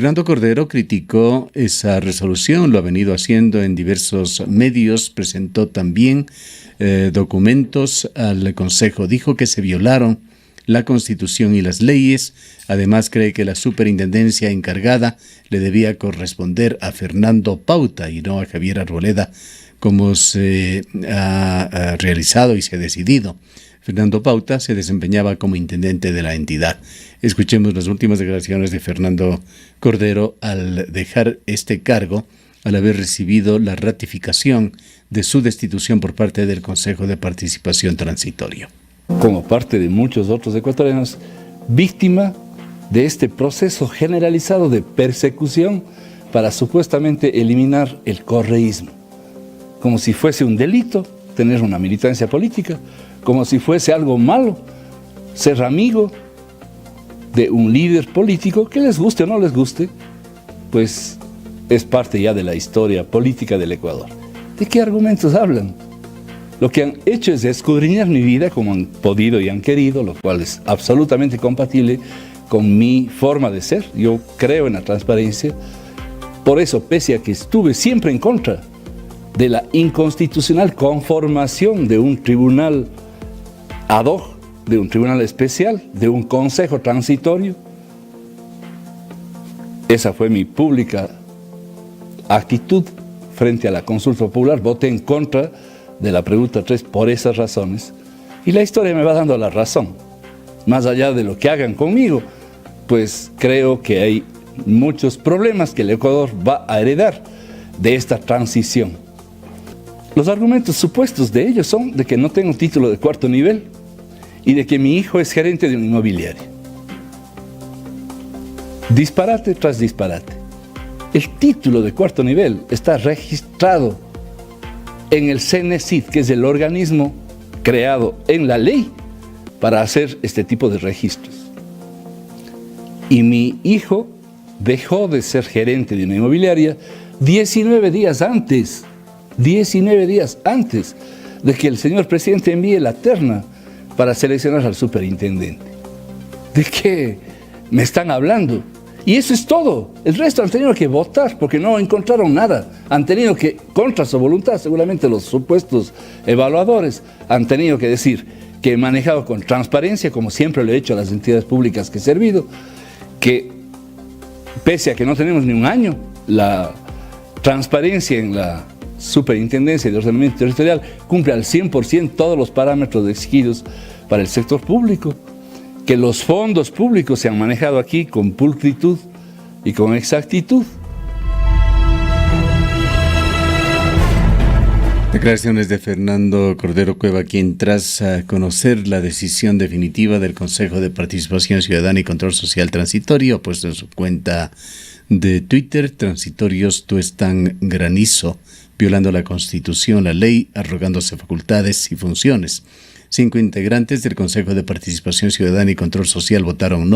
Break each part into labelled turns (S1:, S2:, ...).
S1: Fernando Cordero criticó esa resolución, lo ha venido haciendo en diversos medios, presentó también documentos al Consejo, dijo que se violaron la Constitución y las leyes. Además, cree que la superintendencia encargada le debía corresponder a Fernando Pauta y no a Javier Arboleda, como se ha realizado y se ha decidido. Fernando Pauta se desempeñaba como intendente de la entidad. Escuchemos las últimas declaraciones de Fernando Cordero al dejar este cargo, al haber recibido la ratificación de su destitución por parte del Consejo de Participación Transitorio.
S2: Como parte de muchos otros ecuatorianos, víctima de este proceso generalizado de persecución para supuestamente eliminar el correísmo. Como si fuese un delito tener una militancia política, como si fuese algo malo ser amigo de un líder político, que les guste o no les guste, pues es parte ya de la historia política del Ecuador. ¿De qué argumentos hablan? Lo que han hecho es escudriñar mi vida como han podido y han querido, lo cual es absolutamente compatible con mi forma de ser. Yo creo en la transparencia. Por eso, pese a que estuve siempre en contra de la inconstitucional conformación de un tribunal ad hoc, de un tribunal especial, de un consejo transitorio, esa fue mi pública actitud frente a la consulta popular. Voté en contra de la pregunta 3 por esas razones, y la historia me va dando la razón. Más allá de lo que hagan conmigo, pues creo que hay muchos problemas que el Ecuador va a heredar de esta transición. Los argumentos supuestos de ellos son de que no tengo título de cuarto nivel y de que mi hijo es gerente de una inmobiliaria. Disparate tras disparate. El título de cuarto nivel está registrado en el CNESID, que es el organismo creado en la ley para hacer este tipo de registros. Y mi hijo dejó de ser gerente de una inmobiliaria 19 días antes de que el señor presidente envíe la terna para seleccionar al superintendente. ¿De qué me están hablando? Y eso es todo. El resto han tenido que votar porque no encontraron nada. Han tenido que, contra su voluntad, seguramente los supuestos evaluadores han tenido que decir que he manejado con transparencia, como siempre lo he hecho a las entidades públicas que he servido, que pese a que no tenemos ni un año, la transparencia en la Superintendencia de Ordenamiento Territorial cumple al 100% todos los parámetros exigidos para el sector público, que los fondos públicos se han manejado aquí con pulcritud y con exactitud.
S1: Declaraciones de Fernando Cordero Cueva, quien tras conocer la decisión definitiva del Consejo de Participación Ciudadana y Control Social Transitorio, ha puesto en su cuenta de Twitter: transitorios tuestan granizo, violando la Constitución, la ley, arrogándose facultades y funciones. 5 integrantes del Consejo de Participación Ciudadana y Control Social votaron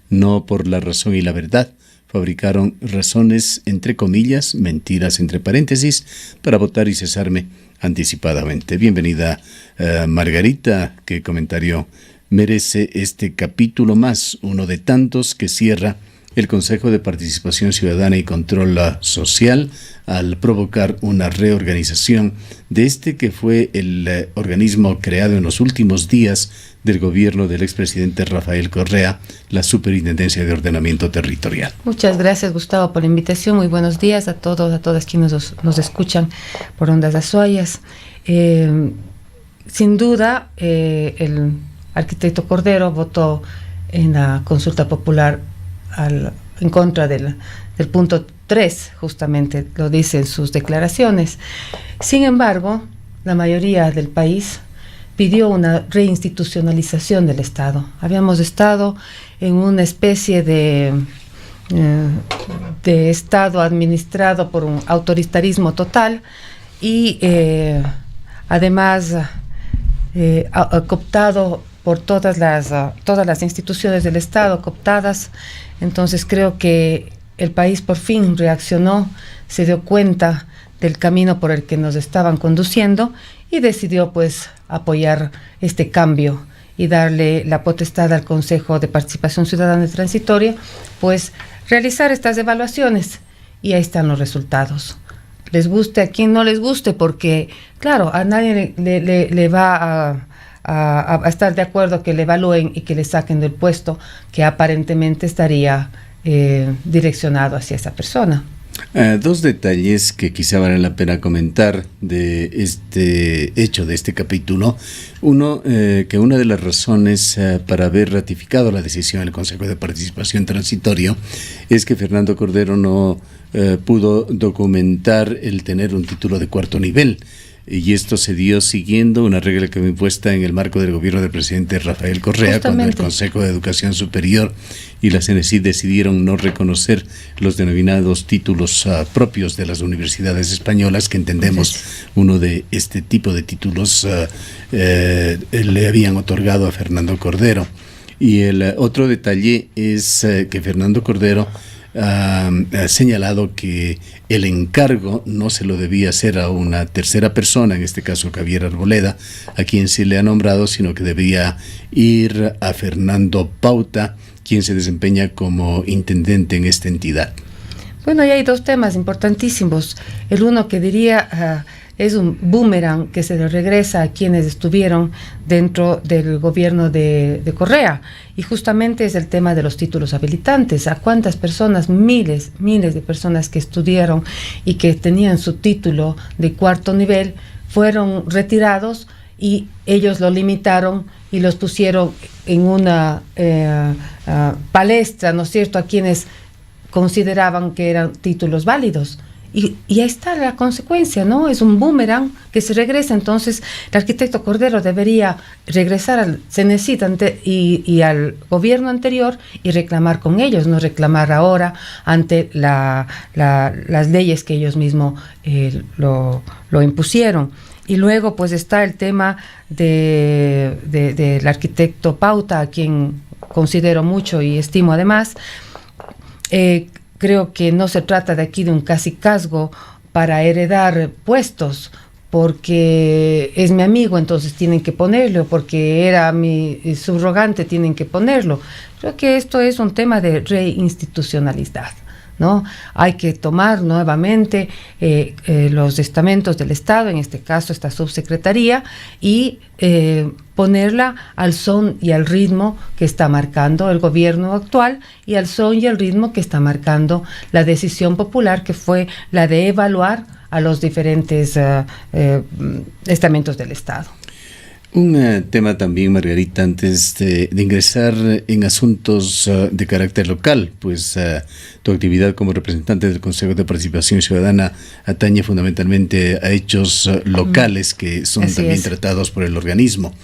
S1: no por la razón y la verdad. Fabricaron razones, entre comillas, mentiras, entre paréntesis, para votar y cesarme anticipadamente. Bienvenida, Margarita. ¿Qué comentario merece este capítulo más, uno de tantos que cierra el Consejo de Participación Ciudadana y Control Social al provocar una reorganización de este que fue el organismo creado en los últimos días del gobierno del expresidente Rafael Correa, la Superintendencia de Ordenamiento Territorial?
S3: Muchas gracias, Gustavo, por la invitación. Muy buenos días a todos, a todas quienes nos escuchan por Ondas Azuayas. Sin duda, el arquitecto Cordero votó en la consulta popular en contra del punto 3, justamente lo dice en sus declaraciones. Sin embargo, la mayoría del país pidió una reinstitucionalización del Estado. Habíamos estado en una especie de Estado administrado por un autoritarismo total y además cooptado por todas las instituciones del Estado, cooptadas. Entonces creo que el país por fin reaccionó, se dio cuenta del camino por el que nos estaban conduciendo y decidió pues apoyar este cambio y darle la potestad al Consejo de Participación Ciudadana y Transitoria, pues realizar estas evaluaciones, y ahí están los resultados. Les guste a quien no les guste, porque claro, a nadie le va a estar de acuerdo que le evalúen y que le saquen del puesto que aparentemente estaría direccionado hacia esa persona.
S1: Dos detalles que quizá vale la pena comentar de este hecho, de este capítulo. Uno, que una de las razones para haber ratificado la decisión del Consejo de Participación Transitorio es que Fernando Cordero no pudo documentar el tener un título de cuarto nivel. Y esto se dio siguiendo una regla que fue impuesta en el marco del gobierno del presidente Rafael Correa, justamente, cuando el Consejo de Educación Superior y la CNESID decidieron no reconocer los denominados títulos propios de las universidades españolas, que entendemos uno de este tipo de títulos le habían otorgado a Fernando Cordero. Y el otro detalle es que Fernando Cordero ha señalado que el encargo no se lo debía hacer a una tercera persona, en este caso Javier Arboleda, a quien se le ha nombrado, sino que debía ir a Fernando Pauta, quien se desempeña como intendente en esta entidad.
S3: Bueno, y hay dos temas importantísimos. El uno, que diría es un boomerang que se le regresa a quienes estuvieron dentro del gobierno de Correa, y justamente es el tema de los títulos habilitantes. ¿A cuántas personas, miles de personas que estudiaron y que tenían su título de cuarto nivel, fueron retirados y ellos lo limitaron y los pusieron en una palestra, ¿no es cierto?, a quienes consideraban que eran títulos válidos? Y ahí está la consecuencia, ¿no? Es un boomerang que se regresa. Entonces, el arquitecto Cordero debería regresar al CNESID y al gobierno anterior y reclamar con ellos, no reclamar ahora ante las leyes que ellos mismos lo impusieron. Y luego, pues, está el tema del arquitecto Pauta, a quien considero mucho y estimo además. Creo que no se trata de aquí de un cacicazgo para heredar puestos, porque es mi amigo, entonces tienen que ponerlo, porque era mi subrogante, tienen que ponerlo. Creo que esto es un tema de reinstitucionalidad, ¿no? Hay que tomar nuevamente los estamentos del Estado, en este caso esta subsecretaría, y ponerla al son y al ritmo que está marcando el gobierno actual, y al son y al ritmo que está marcando la decisión popular, que fue la de evaluar a los diferentes estamentos del Estado.
S1: Un tema también, Margarita, antes de ingresar en asuntos de carácter local, pues tu actividad como representante del Consejo de Participación Ciudadana atañe fundamentalmente a hechos locales que son Así también es. Tratados por el organismo.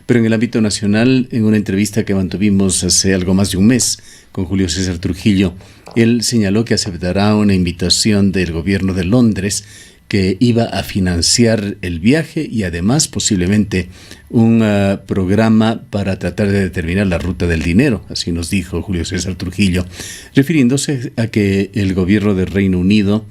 S1: Pero en el ámbito nacional, en una entrevista que mantuvimos hace algo más de un mes con Julio César Trujillo, él señaló que aceptará una invitación del gobierno de Londres que iba a financiar el viaje y además posiblemente un programa para tratar de determinar la ruta del dinero, así nos dijo Julio César Trujillo, refiriéndose a que el gobierno del Reino Unido,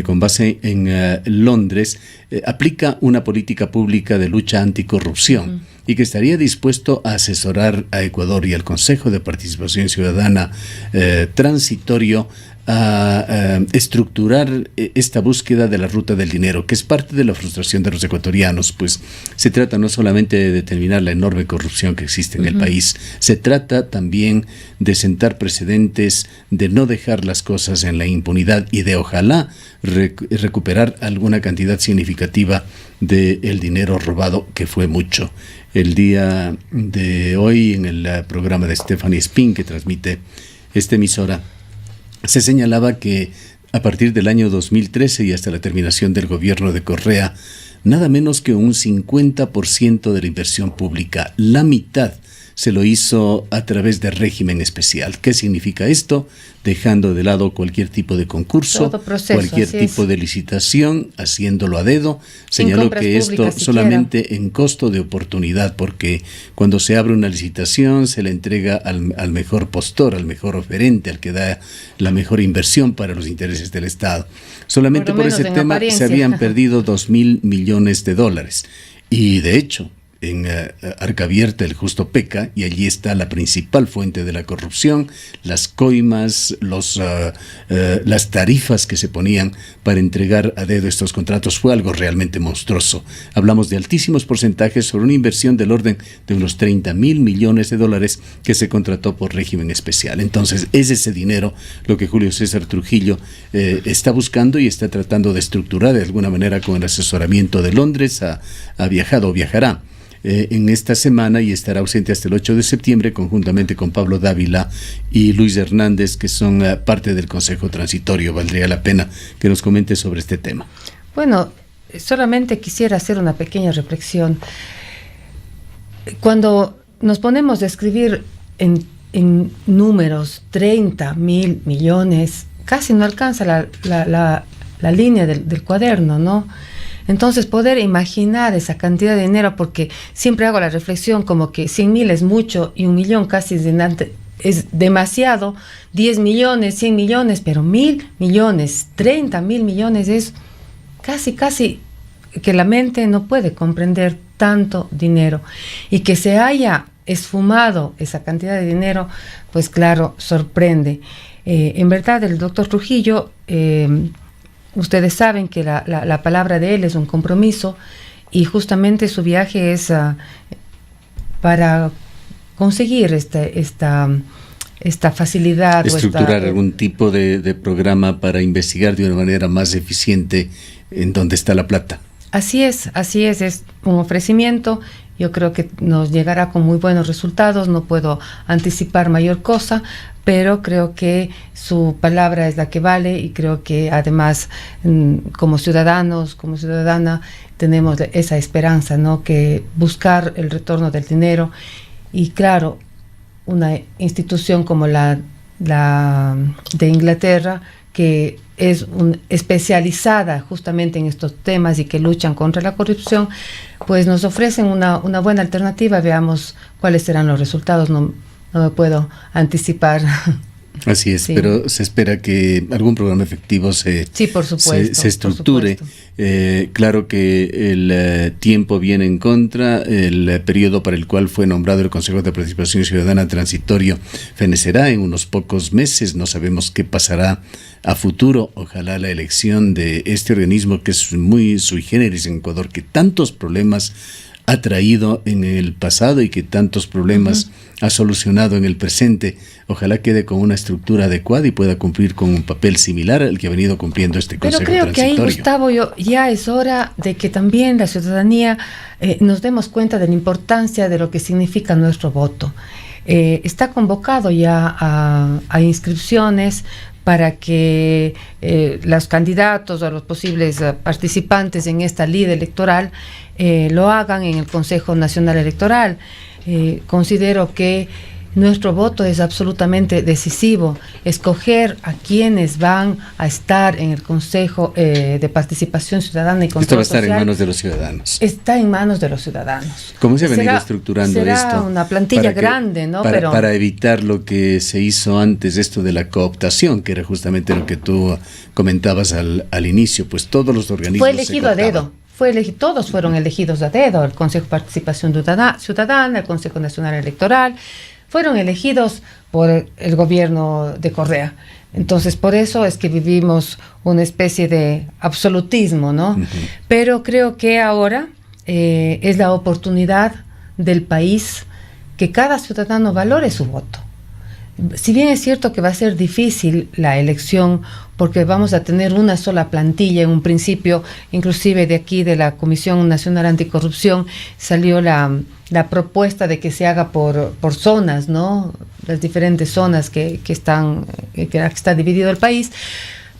S1: con base en Londres, aplica una política pública de lucha anticorrupción y que estaría dispuesto a asesorar a Ecuador y al Consejo de Participación Ciudadana transitorio a estructurar esta búsqueda de la ruta del dinero, que es parte de la frustración de los ecuatorianos, pues se trata no solamente de determinar la enorme corrupción que existe en el país, se trata también de sentar precedentes, de no dejar las cosas en la impunidad y de ojalá recuperar alguna cantidad significativa del dinero robado, que fue mucho. El día de hoy, en el programa de Stephanie Spin, que transmite esta emisora, se señalaba que a partir del año 2013 y hasta la terminación del gobierno de Correa, nada menos que un 50% de la inversión pública, la mitad, se lo hizo a través de régimen especial. ¿Qué significa esto? Dejando de lado cualquier tipo de concurso, cualquier tipo de licitación, haciéndolo a dedo. Señaló que esto solamente en costo de oportunidad, porque cuando se abre una licitación se le entrega al mejor postor, al mejor oferente, al que da la mejor inversión para los intereses del Estado. Solamente por ese tema se habían perdido $2,000 millones. Y de hecho, en Arca Abierta, el Justo Peca, y allí está la principal fuente de la corrupción, las coimas, las tarifas que se ponían para entregar a dedo estos contratos. Fue algo realmente monstruoso. Hablamos de altísimos porcentajes sobre una inversión del orden de unos 30,000 millones de dólares que se contrató por régimen especial. Entonces, es ese dinero lo que Julio César Trujillo está buscando y está tratando de estructurar de alguna manera con el asesoramiento de Londres. Ha viajado o viajará en esta semana y estará ausente hasta el 8 de septiembre conjuntamente con Pablo Dávila y Luis Hernández, que son parte del Consejo Transitorio. Valdría la pena que nos comente sobre este tema.
S3: Bueno, solamente quisiera hacer una pequeña reflexión. Cuando nos ponemos a escribir en números 30,000 millones, casi no alcanza la línea del cuaderno, ¿no? Entonces, poder imaginar esa cantidad de dinero, porque siempre hago la reflexión como que 100,000 es mucho y 1,000,000 casi es demasiado, 10 millones, 100 millones, pero 1,000 millones, 30,000 millones es casi que la mente no puede comprender tanto dinero. Y que se haya esfumado esa cantidad de dinero, pues claro, sorprende. En verdad, el doctor Trujillo... ustedes saben que la palabra de él es un compromiso y justamente su viaje es para conseguir esta facilidad.
S1: Estructurar algún tipo de programa para investigar de una manera más eficiente en dónde está la plata.
S3: Así es un ofrecimiento. Yo creo que nos llegará con muy buenos resultados. No puedo anticipar mayor cosa, pero creo que su palabra es la que vale y creo que además como ciudadanos, como ciudadana, tenemos esa esperanza, ¿no? Que buscar el retorno del dinero y claro, una institución como la de Inglaterra, que es especializada justamente en estos temas y que luchan contra la corrupción, pues nos ofrecen una buena alternativa. Veamos cuáles serán los resultados. No me puedo anticipar.
S1: Así es, sí. Pero se espera que algún programa efectivo se estructure. Claro que el tiempo viene en contra. El periodo para el cual fue nombrado el Consejo de Participación Ciudadana transitorio fenecerá en unos pocos meses. No sabemos qué pasará a futuro. Ojalá la elección de este organismo, que es muy sui generis en Ecuador, que tantos problemas ha traído en el pasado y que tantos problemas ha solucionado en el presente, ojalá quede con una estructura adecuada y pueda cumplir con un papel similar al que ha venido cumpliendo este Consejo Transitorio.
S3: Pero creo que ahí, Gustavo, ya es hora de que también la ciudadanía nos demos cuenta de la importancia de lo que significa nuestro voto. Está convocado ya a inscripciones para que los candidatos o los posibles participantes en esta lid electoral lo hagan en el Consejo Nacional Electoral. Considero que nuestro voto es absolutamente decisivo. Escoger a quienes van a estar en el Consejo de Participación Ciudadana y Control Social.
S1: Esto va a estar en manos de los ciudadanos.
S3: Está en manos de los ciudadanos.
S1: ¿Cómo se ha venido estructurando esto?
S3: Será una plantilla grande, ¿no?
S1: Para evitar lo que se hizo antes, esto de la cooptación, que era justamente lo que tú comentabas al inicio, pues todos los organismos
S3: fue elegido a dedo. Todos fueron elegidos a dedo, el Consejo de Participación Ciudadana, el Consejo Nacional Electoral, fueron elegidos por el gobierno de Correa. Entonces, por eso es que vivimos una especie de absolutismo, ¿no? Uh-huh. Pero creo que ahora es la oportunidad del país que cada ciudadano valore su voto. Si bien es cierto que va a ser difícil la elección, porque vamos a tener una sola plantilla en un principio, inclusive de aquí de la Comisión Nacional Anticorrupción salió la propuesta de que se haga por zonas, ¿no? Las diferentes zonas que está dividido el país,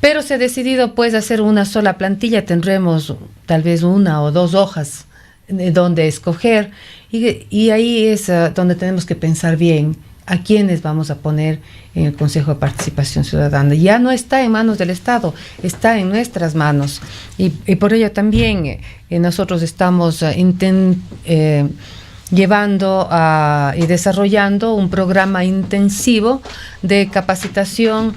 S3: pero se ha decidido pues hacer una sola plantilla. Tendremos tal vez 1 o 2 hojas donde escoger y ahí es donde tenemos que pensar bien a quiénes vamos a poner en el Consejo de Participación Ciudadana. Ya no está en manos del Estado, está en nuestras manos. Y por ello también nosotros estamos llevando y desarrollando un programa intensivo de capacitación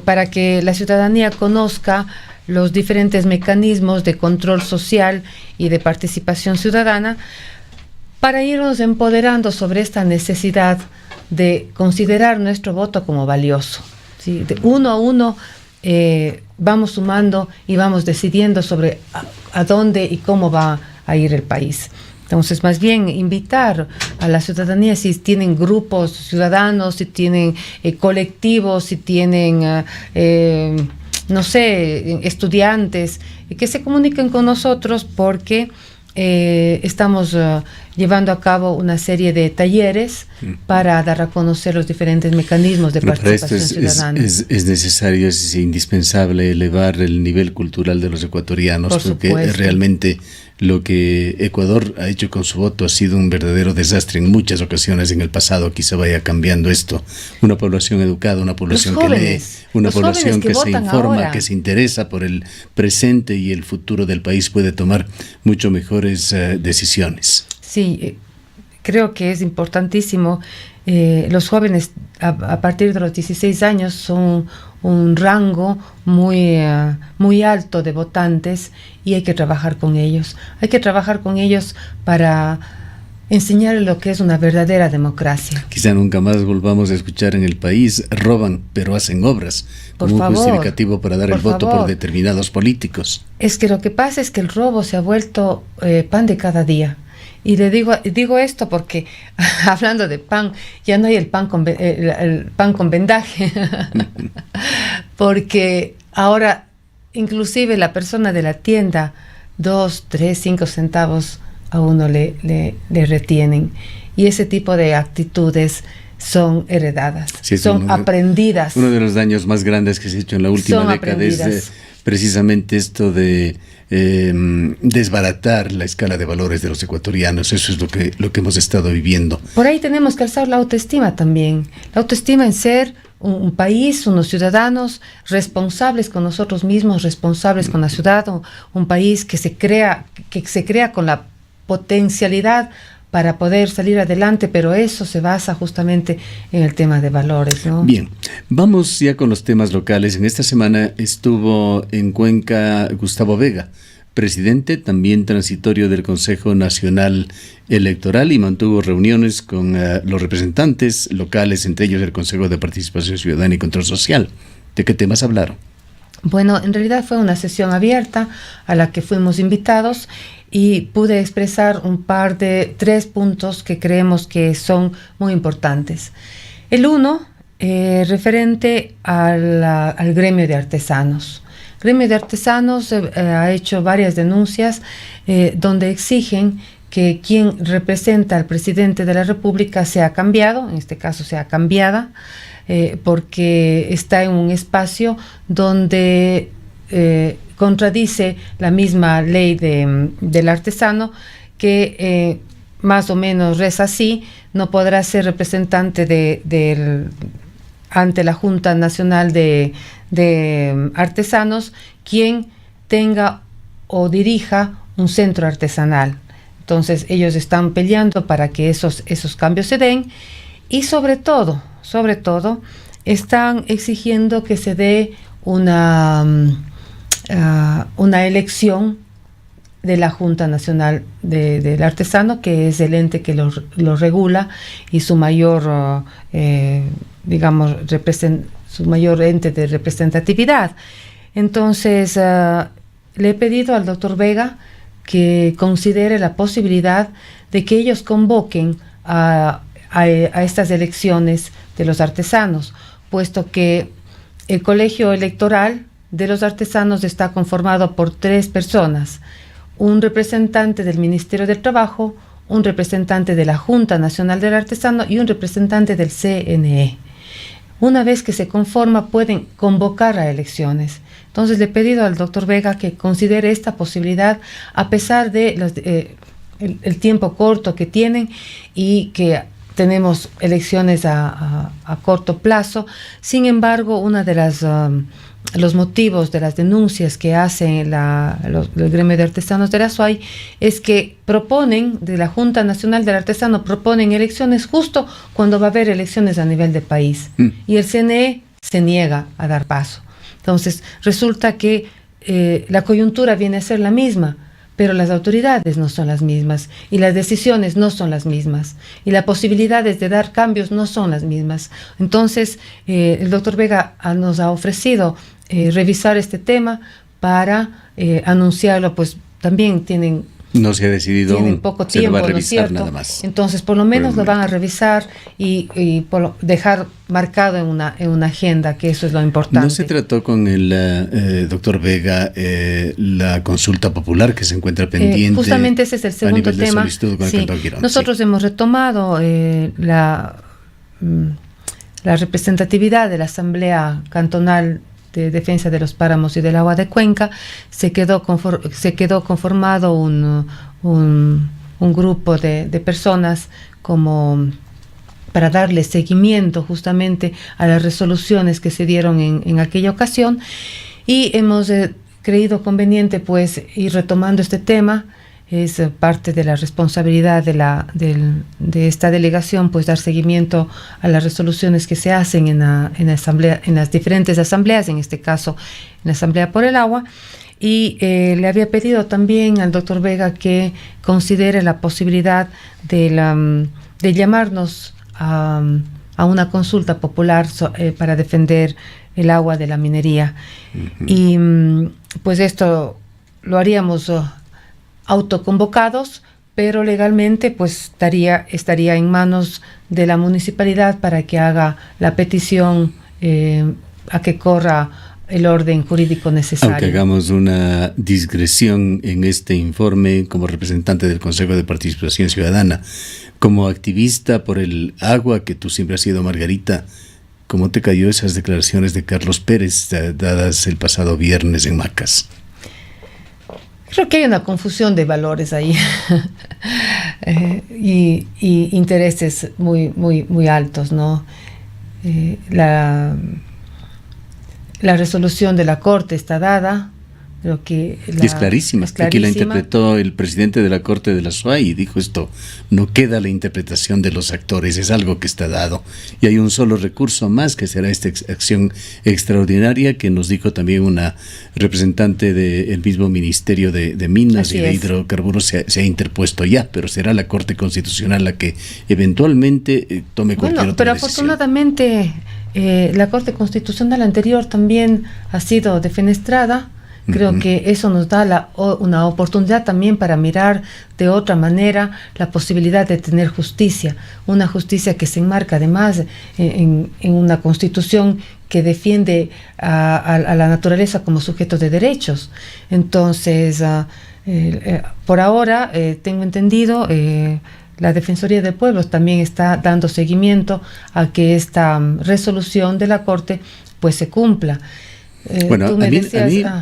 S3: para que la ciudadanía conozca los diferentes mecanismos de control social y de participación ciudadana, para irnos empoderando sobre esta necesidad de considerar nuestro voto como valioso, ¿sí? De uno a uno vamos sumando y vamos decidiendo sobre a dónde y cómo va a ir el país. Entonces, más bien invitar a la ciudadanía, si tienen grupos ciudadanos, si tienen colectivos, si tienen, no sé, estudiantes, que se comuniquen con nosotros, porque estamos llevando a cabo una serie de talleres para dar a conocer los diferentes mecanismos de participación ciudadana.
S1: Es necesario, es indispensable elevar el nivel cultural de los ecuatorianos, porque realmente lo que Ecuador ha hecho con su voto ha sido un verdadero desastre en muchas ocasiones en el pasado. Quizá vaya cambiando esto. Una población educada, una población que lee, una población que se informa, ahora, que se interesa por el presente y el futuro del país, puede tomar mucho mejores decisiones.
S3: Sí, creo que es importantísimo. Los jóvenes a partir de los 16 años son un rango muy alto de votantes, y hay que trabajar con ellos. Hay que trabajar con ellos para enseñarles lo que es una verdadera democracia.
S1: Quizá nunca más volvamos a escuchar en el país: roban pero hacen obras, como un justificativo para dar el voto por determinados políticos. Es que lo que pasa es que el robo se ha vuelto pan de cada día. Y le digo esto porque, hablando de pan, ya no hay el pan con vendaje, porque ahora inclusive la persona de la tienda, 2, 3, 5 centavos a uno le retienen. Y ese tipo de actitudes son heredadas, sí, son aprendidas. Uno de los daños más grandes que se ha hecho en la última década es precisamente esto de desbaratar la escala de valores de los ecuatorianos. Eso es lo que hemos estado viviendo.
S3: Por ahí tenemos que alzar la autoestima también. La autoestima en ser un país, unos ciudadanos responsables con nosotros mismos, responsables con la ciudad, un país que se crea con la potencialidad para poder salir adelante, pero eso se basa justamente en el tema de valores, ¿no?
S1: Bien, vamos ya con los temas locales. En esta semana estuvo en Cuenca Gustavo Vega, presidente también transitorio del Consejo Nacional Electoral, y mantuvo reuniones con los representantes locales, entre ellos el Consejo de Participación Ciudadana y Control Social. ¿De qué temas hablaron?
S3: Bueno, en realidad fue una sesión abierta a la que fuimos invitados, y pude expresar 3 puntos que creemos que son muy importantes. El uno, referente al gremio de artesanos. El gremio de artesanos ha hecho varias denuncias donde exigen que quien representa al presidente de la República sea cambiado, en este caso sea cambiada, porque está en un espacio donde contradice la misma ley del artesano, que más o menos reza así: no podrá ser representante ante la Junta Nacional de Artesanos quien tenga o dirija un centro artesanal. Entonces ellos están peleando para que esos cambios se den, y sobre todo están exigiendo que se dé una elección de la Junta Nacional del Artesano, que es el ente que lo regula, y su mayor, su mayor ente de representatividad. Entonces, le he pedido al doctor Vega que considere la posibilidad de que ellos convoquen a estas elecciones de los artesanos, puesto que el colegio electoral de los artesanos está conformado por 3 personas: un representante del Ministerio del Trabajo, un representante de la Junta Nacional del Artesano y un representante del CNE. Una vez que se conforma, pueden convocar a elecciones. Entonces le he pedido al doctor Vega que considere esta posibilidad, a pesar de el tiempo corto que tienen, y que tenemos elecciones a corto plazo. Sin embargo, una de los motivos de las denuncias que hace el gremio de artesanos de la SUAY es que de la Junta Nacional del Artesano proponen elecciones justo cuando va a haber elecciones a nivel de país, y el CNE se niega a dar paso. Entonces resulta que la coyuntura viene a ser la misma, pero las autoridades no son las mismas y las decisiones no son las mismas y las posibilidades de dar cambios no son las mismas. Entonces, el doctor Vega nos ha ofrecido revisar este tema para anunciarlo, pues también
S1: no se ha decidido
S3: tienen
S1: aún,
S3: poco
S1: se
S3: tiempo,
S1: lo va a
S3: ¿no es
S1: revisar
S3: cierto?
S1: nada más.
S3: Entonces, por lo menos lo van a revisar y dejar marcado en una agenda, que eso es lo importante.
S1: ¿No se trató con el doctor Vega la consulta popular que se encuentra pendiente?
S3: Justamente ese es el segundo tema. Sí. Nosotros hemos retomado la representatividad de la Asamblea Cantonal de Defensa de los Páramos y del Agua de Cuenca. Se quedó conformado un grupo de personas como para darle seguimiento justamente a las resoluciones que se dieron en aquella ocasión, y hemos creído conveniente pues ir retomando este tema. Es parte de la responsabilidad de esta delegación, pues dar seguimiento a las resoluciones que se hacen en las diferentes asambleas, en este caso en la Asamblea por el Agua. Y le había pedido también al doctor Vega que considere la posibilidad de llamarnos a una consulta popular para defender el agua de la minería. Uh-huh. Y pues esto lo haríamos autoconvocados, pero legalmente pues estaría en manos de la municipalidad para que haga la petición a que corra el orden jurídico necesario.
S1: Aunque hagamos una digresión en este informe como representante del Consejo de Participación Ciudadana, como activista por el agua que tú siempre has sido, Margarita, ¿cómo te cayó esas declaraciones de Carlos Pérez dadas el pasado viernes en Macas?
S3: Creo que hay una confusión de valores ahí y intereses muy altos, ¿no? La resolución de la Corte está dada. Creo que
S1: es clarísima. Aquí la interpretó el presidente de la Corte de la SUAY y dijo: esto no queda la interpretación de los actores, es algo que está dado. Y hay un solo recurso más, que será esta acción extraordinaria, que nos dijo también una representante del mismo Ministerio de Minas Así y de es. Hidrocarburos, se ha interpuesto ya, pero será la Corte Constitucional la que eventualmente tome cualquier otra
S3: pero
S1: decisión.
S3: Afortunadamente la Corte Constitucional anterior también ha sido defenestrada. Creo que eso nos da una oportunidad también para mirar de otra manera la posibilidad de tener justicia, una justicia que se enmarca además en una constitución que defiende a la naturaleza como sujeto de derechos. Entonces, por ahora, tengo entendido, la Defensoría del Pueblo también está dando seguimiento a que esta resolución de la Corte pues se cumpla.
S1: Bueno, a mí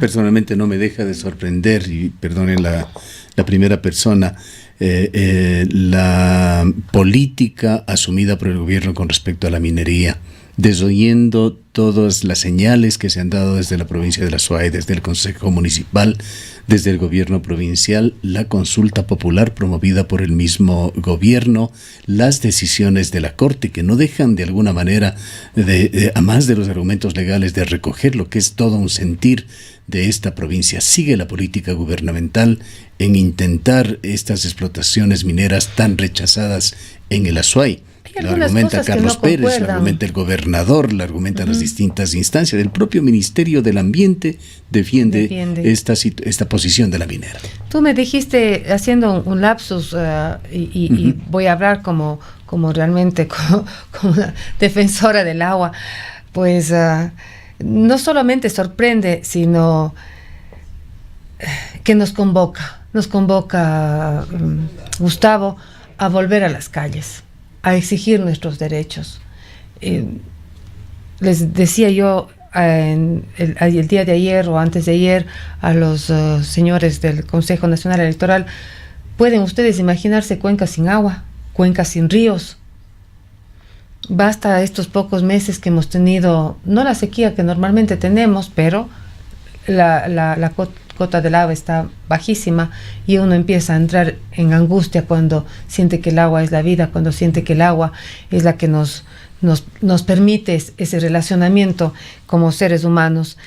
S1: personalmente no me deja de sorprender, y perdonen la primera persona, la política asumida por el gobierno con respecto a la minería, desoyendo todas las señales que se han dado desde la provincia de la SUAY, desde el Consejo Municipal, desde el gobierno provincial, la consulta popular promovida por el mismo gobierno, las decisiones de la Corte, que no dejan de alguna manera, a más de los argumentos legales, de recoger lo que es todo un sentir de esta provincia. Sigue la política gubernamental en intentar estas explotaciones mineras tan rechazadas en el Azuay. Lo argumenta Carlos Pérez, lo argumenta el gobernador, lo argumentan las distintas instancias. El propio Ministerio del Ambiente defiende. Esta posición de la minera.
S3: Tú me dijiste, haciendo un lapsus, y voy a hablar como realmente como una defensora del agua, pues no solamente sorprende, sino que nos convoca Gustavo a volver a las calles, a exigir nuestros derechos. Les decía yo el día de ayer o antes de ayer a los señores del Consejo Nacional Electoral: ¿pueden ustedes imaginarse Cuenca sin agua, Cuenca sin ríos? Basta estos pocos meses que hemos tenido, no la sequía que normalmente tenemos, pero la cota del agua está bajísima y uno empieza a entrar en angustia cuando siente que el agua es la vida, cuando siente que el agua es la que nos permite ese relacionamiento como seres humanos.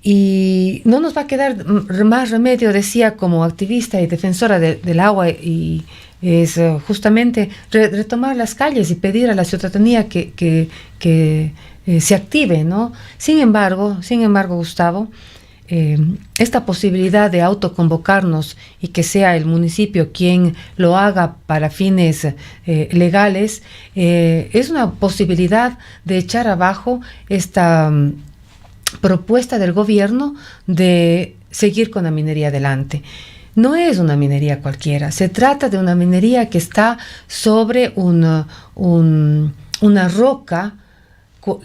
S3: Y no nos va a quedar más remedio, decía, como activista y defensora del agua, y es justamente retomar las calles y pedir a la ciudadanía que se active, ¿no? Sin embargo, Gustavo, esta posibilidad de autoconvocarnos y que sea el municipio quien lo haga para fines legales, es una posibilidad de echar abajo esta propuesta del gobierno de seguir con la minería adelante. No es una minería cualquiera, se trata de una minería que está sobre una roca,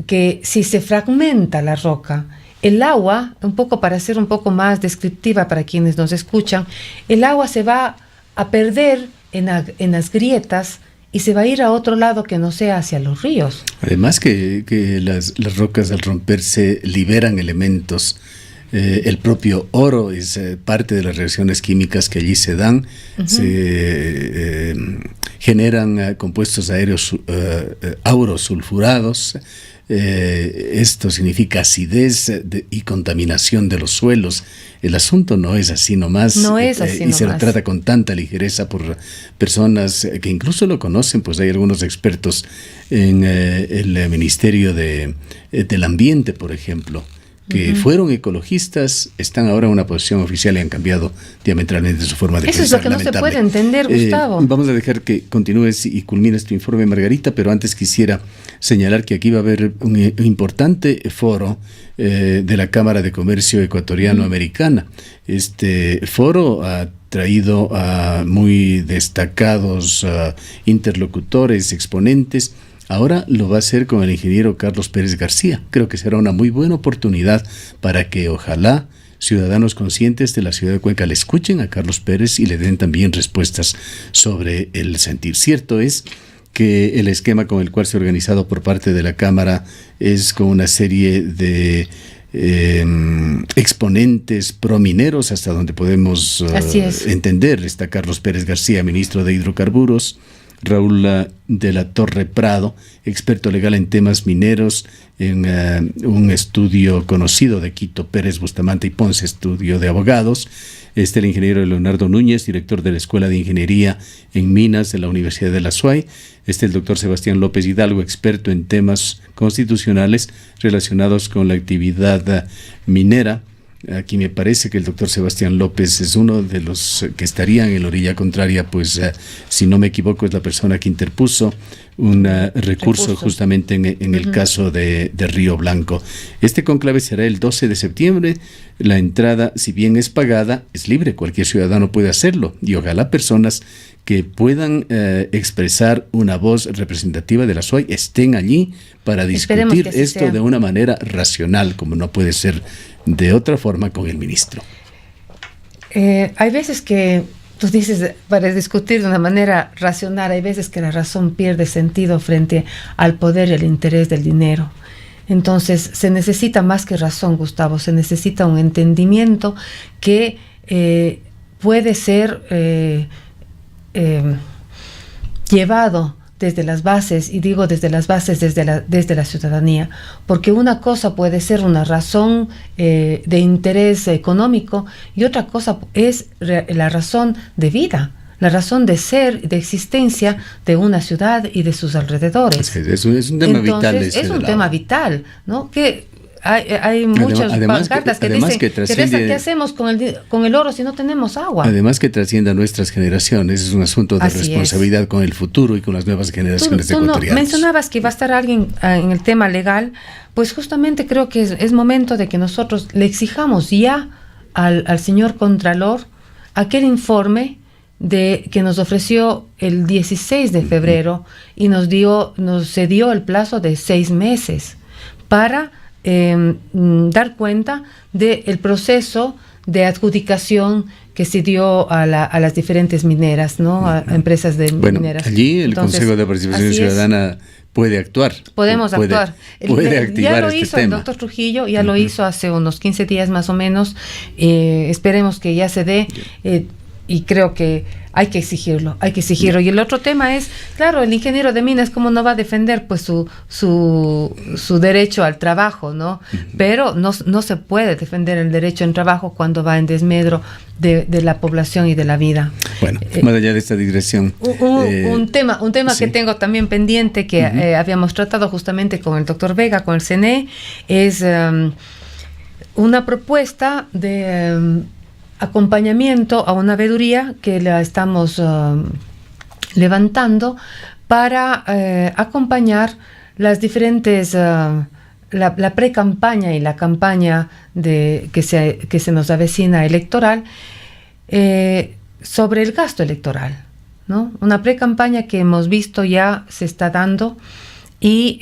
S3: que si se fragmenta la roca, el agua, un poco para ser un poco más descriptiva para quienes nos escuchan, el agua se va a perder en las grietas y se va a ir a otro lado que no sea hacia los ríos.
S1: Además que las rocas al romperse liberan elementos. El propio oro es parte de las reacciones químicas que allí se dan. Se generan compuestos aéreos aurosulfurados. Esto significa acidez y contaminación de los suelos. El asunto no es así nomás.
S3: No es así nomás.
S1: Y se lo trata con tanta ligereza por personas que incluso lo conocen. Pues hay algunos expertos en el Ministerio del Ambiente, por ejemplo, que fueron ecologistas, están ahora en una posición oficial y han cambiado diametralmente su forma de pensar.
S3: Eso es lo que no se puede entender, Gustavo.
S1: Vamos a dejar que continúes y culmines tu informe, Margarita, pero antes quisiera señalar que aquí va a haber un importante foro de la Cámara de Comercio Ecuatoriano-Americana. Este foro ha traído a muy destacados interlocutores, exponentes. Ahora lo va a hacer con el ingeniero Carlos Pérez García. Creo que será una muy buena oportunidad para que ojalá ciudadanos conscientes de la ciudad de Cuenca le escuchen a Carlos Pérez y le den también respuestas sobre el sentir. Cierto es que el esquema con el cual se ha organizado por parte de la Cámara es con una serie de exponentes promineros, hasta donde podemos entender. Está Carlos Pérez García, ministro de Hidrocarburos; Raúl de la Torre Prado, experto legal en temas mineros, en un estudio conocido de Quito, Pérez, Bustamante y Ponce, estudio de abogados. El ingeniero Leonardo Núñez, director de la Escuela de Ingeniería en Minas de la Universidad de la SUAY. El doctor Sebastián López Hidalgo, experto en temas constitucionales relacionados con la actividad minera. Aquí me parece que el doctor Sebastián López es uno de los que estarían en la orilla contraria, pues si no me equivoco es la persona que interpuso un recurso justamente en el caso de Río Blanco. Este conclave será el 12 de septiembre. La entrada, si bien es pagada, es libre, cualquier ciudadano puede hacerlo, y ojalá personas que puedan expresar una voz representativa de la SUAY estén allí para discutir esto sea de una manera racional, como no puede ser de otra forma con el ministro.
S3: Hay veces que tú dices, para discutir de una manera racional, hay veces que la razón pierde sentido frente al poder y el interés del dinero. Entonces se necesita más que razón, Gustavo, se necesita un entendimiento que puede ser llevado desde las bases, y digo desde las bases, desde la ciudadanía, porque una cosa puede ser una razón de interés económico y otra cosa es la razón de vida, la razón de ser, de existencia de una ciudad y de sus alrededores.
S1: Es un tema vital.
S3: Es un tema vital, ¿no? Que hay muchas pancartas que dicen, Teresa, ¿qué hacemos con el oro si no tenemos agua?
S1: Además que trascienda a nuestras generaciones, es un asunto de responsabilidad con el futuro y con las nuevas generaciones de ecuatorianos.
S3: Tú mencionabas que iba a estar alguien en el tema legal, pues justamente creo que es momento de que nosotros le exijamos ya al señor Contralor aquel informe que nos ofreció el 16 de febrero y nos cedió el plazo de 6 meses para dar cuenta del proceso de adjudicación que se dio a las diferentes mineras, ¿no? A empresas mineras.
S1: Allí el Consejo de Participación Ciudadana puede actuar.
S3: Podemos actuar.
S1: Puede activar
S3: ya lo hizo el doctor Trujillo, lo hizo hace unos 15 días más o menos. Esperemos que ya se dé. y creo que hay que exigirlo. Y el otro tema es, claro, el ingeniero de minas, ¿cómo no va a defender pues su derecho al trabajo, ¿no? Pero no se puede defender el derecho al trabajo cuando va en desmedro de la población y de la vida.
S1: Bueno, más allá de esta digresión.
S3: Un tema sí, que tengo también pendiente, que habíamos tratado justamente con el doctor Vega, con el CNE, es una propuesta de acompañamiento a una veeduría que la estamos levantando para acompañar las diferentes, la pre-campaña y la campaña que se nos avecina electoral, sobre el gasto electoral, ¿no? Una pre-campaña que hemos visto ya se está dando y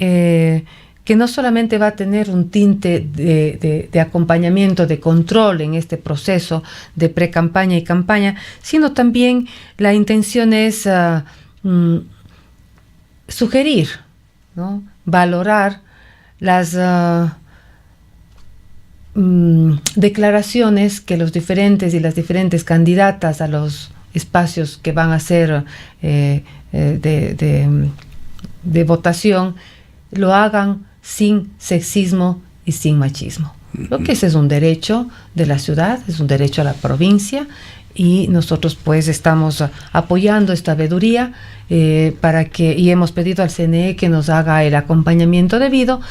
S3: que no solamente va a tener un tinte de acompañamiento, de control en este proceso de pre-campaña y campaña, sino también la intención es sugerir, ¿no? Valorar las declaraciones que los diferentes y las diferentes candidatas a los espacios que van a ser de votación lo hagan sin sexismo y sin machismo. Lo que ese es un derecho de la ciudad, es un derecho a la provincia, y nosotros pues estamos apoyando esta veeduría y hemos pedido al CNE que nos haga el acompañamiento debido,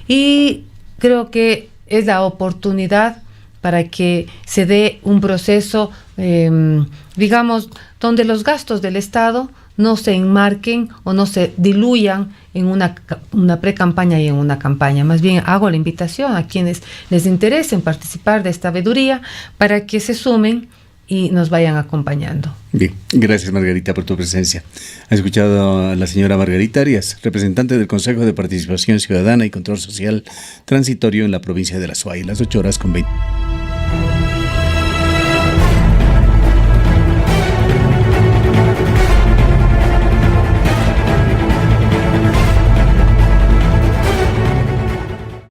S3: y creo que es la oportunidad para que se dé un proceso, digamos, donde los gastos del Estado no se enmarquen o no se diluyan en una pre-campaña y en una campaña. Más bien hago la invitación a quienes les interesen participar de esta veeduría para que se sumen y nos vayan acompañando.
S1: Bien, gracias Margarita por tu presencia. Ha escuchado a la señora Margarita Arias, representante del Consejo de Participación Ciudadana y Control Social Transitorio en la provincia de La Suay, las 8:20.